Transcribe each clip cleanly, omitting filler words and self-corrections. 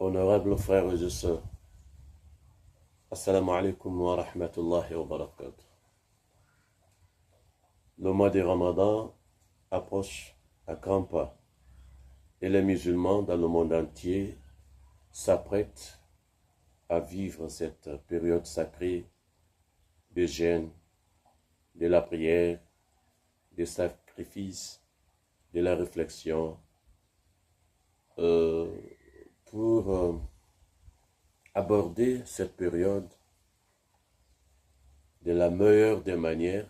Honorables frères et sœurs, Assalamu alaikum wa rahmatullahi wa barakatuh. Le mois de Ramadan approche à grands pas et les musulmans dans le monde entier s'apprêtent à vivre cette période sacrée de jeûne, de la prière, des sacrifices, de la réflexion pour aborder cette période de la meilleure des manières.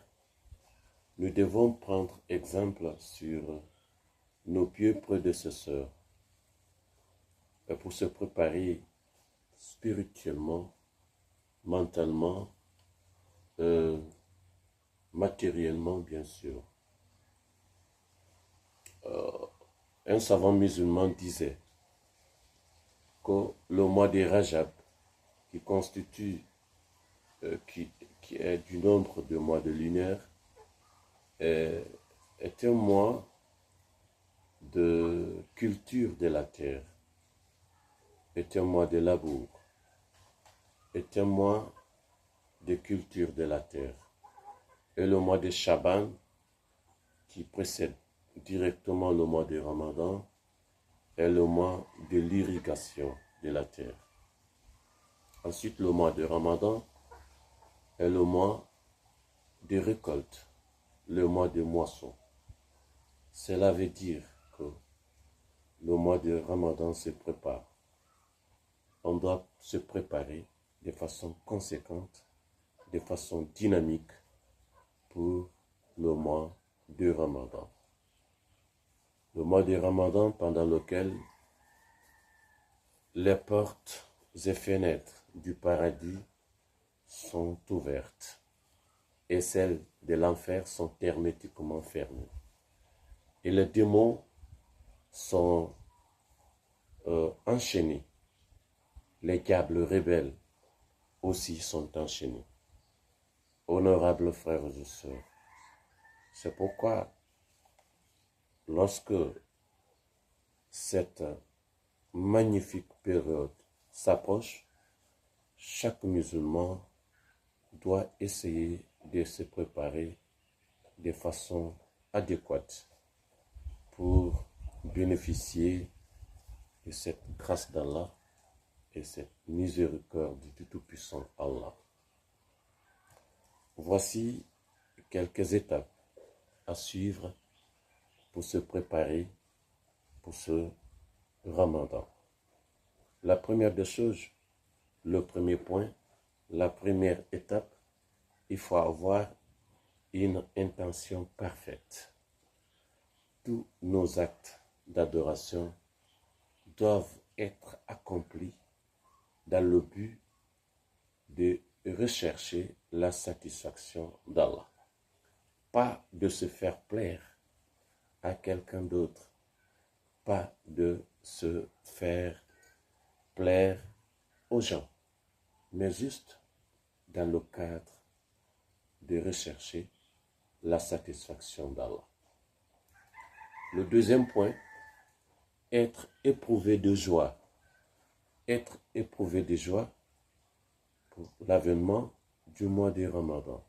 Nous devons prendre exemple sur nos pieux prédécesseurs et pour se préparer spirituellement, mentalement, matériellement bien sûr. Un savant musulman disait que le mois de Rajab, qui constitue, qui est du nombre de mois de lunaire, est un mois de culture de la terre, est un mois de labour, est un mois de culture de la terre. Et le mois de Shaban, qui précède directement le mois de Ramadan, est le mois de l'irrigation de la terre. Ensuite, le mois de Ramadan est le mois de récolte, le mois de moisson. Cela veut dire que le mois de Ramadan se prépare. On doit se préparer de façon conséquente, de façon dynamique pour le mois de Ramadan. Le mois de Ramadan pendant lequel les portes et fenêtres du paradis sont ouvertes et celles de l'enfer sont hermétiquement fermées. Et les démons sont enchaînés. Les diables rebelles aussi sont enchaînés. Honorables frères et sœurs, c'est pourquoi lorsque cette magnifique période s'approche, chaque musulman doit essayer de se préparer de façon adéquate pour bénéficier de cette grâce d'Allah et cette miséricorde du Tout-Puissant Allah. Voici quelques étapes à suivre pour se préparer pour ce Ramadan. La première des choses, le premier point, la première étape, il faut avoir une intention parfaite. Tous nos actes d'adoration doivent être accomplis dans le but de rechercher la satisfaction d'Allah. Pas de se faire plaire à quelqu'un d'autre, pas de se faire plaire aux gens, mais juste dans le cadre de rechercher la satisfaction d'Allah. Le deuxième point, être éprouvé de joie. Être éprouvé de joie pour l'avènement du mois de Ramadan.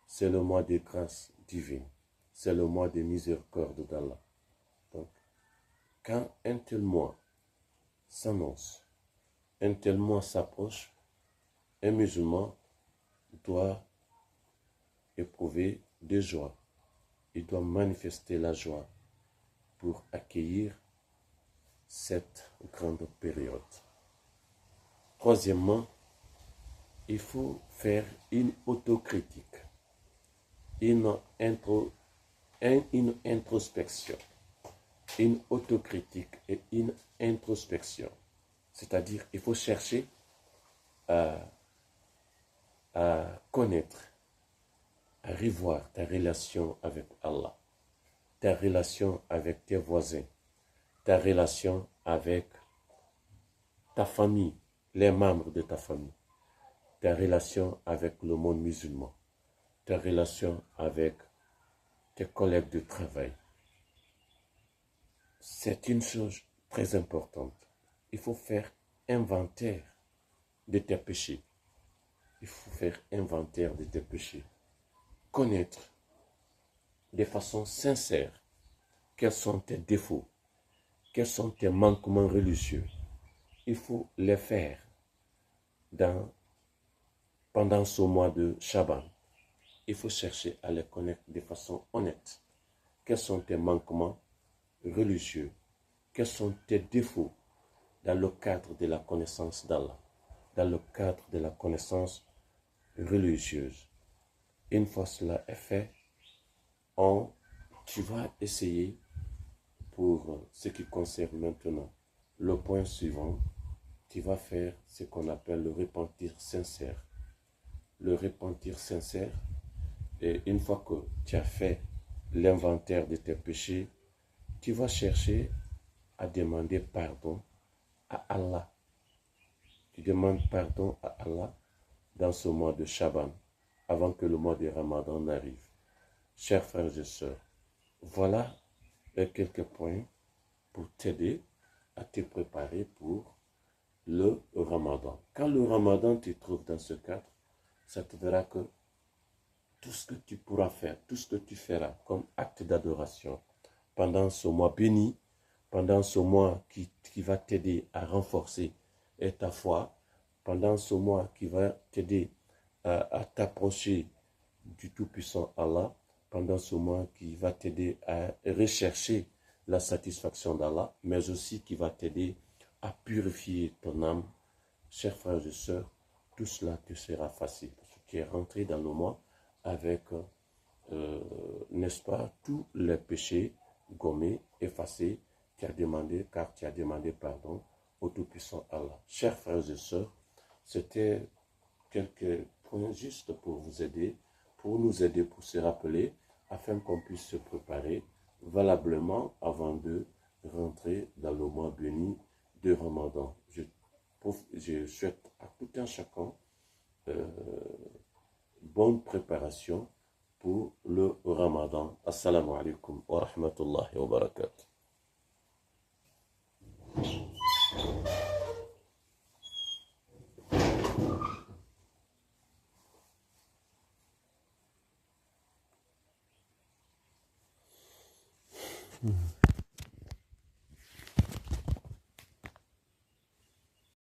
C'est le mois de grâce divine. C'est le mois de miséricorde d'Allah. Donc, quand un tel mois s'annonce, un tel mois s'approche, un musulman doit éprouver de joie. Il doit manifester la joie pour accueillir cette grande période. Troisièmement, il faut faire une autocritique, une introspection, une autocritique et une introspection. C'est-à-dire, il faut chercher à connaître, à revoir ta relation avec Allah, ta relation avec tes voisins, ta relation avec ta famille, les membres de ta famille, ta relation avec le monde musulman, ta relation avec tes collègues de travail. C'est une chose très importante. il faut faire inventaire de tes péchés. Il faut faire inventaire de tes péchés. Connaître de façon sincère quels sont tes défauts, quels sont tes manquements religieux. Il faut les faire pendant ce mois de Chaban. Il faut chercher à les connaître de façon honnête. Quels sont tes manquements religieux? Quels sont tes défauts dans le cadre de la connaissance d'Allah, dans le cadre de la connaissance religieuse? Une fois cela est fait, tu vas essayer, pour ce qui concerne maintenant le point suivant, tu vas faire ce qu'on appelle le repentir sincère. Le repentir sincère, et une fois que tu as fait l'inventaire de tes péchés, tu vas chercher à demander pardon à Allah. Tu demandes pardon à Allah dans ce mois de Chaban, avant que le mois de Ramadan n'arrive. Chers frères et sœurs, voilà quelques points pour t'aider à te préparer pour le Ramadan. Quand le Ramadan te trouve dans ce cadre, ça te verra que tout ce que tu pourras faire, tout ce que tu feras comme acte d'adoration pendant ce mois béni, pendant ce mois qui va t'aider à renforcer ta foi, pendant ce mois qui va t'aider à t'approcher du Tout-Puissant Allah, pendant ce mois qui va t'aider à rechercher la satisfaction d'Allah, mais aussi qui va t'aider à purifier ton âme. Chers frères et sœurs, tout cela te sera facile, parce que tu es rentré dans le mois avec, n'est-ce pas, tous les péchés gommés, effacés, car tu as demandé pardon au Tout-Puissant Allah. Chers frères et sœurs, c'était quelques points juste pour vous aider, pour nous aider, pour se rappeler, afin qu'on puisse se préparer valablement avant de rentrer dans le mois béni de Ramadan. Je souhaite à tout un chacun bonne préparation pour le Ramadan. Assalamu alaikum wa rahmatullahi wa barakatuh.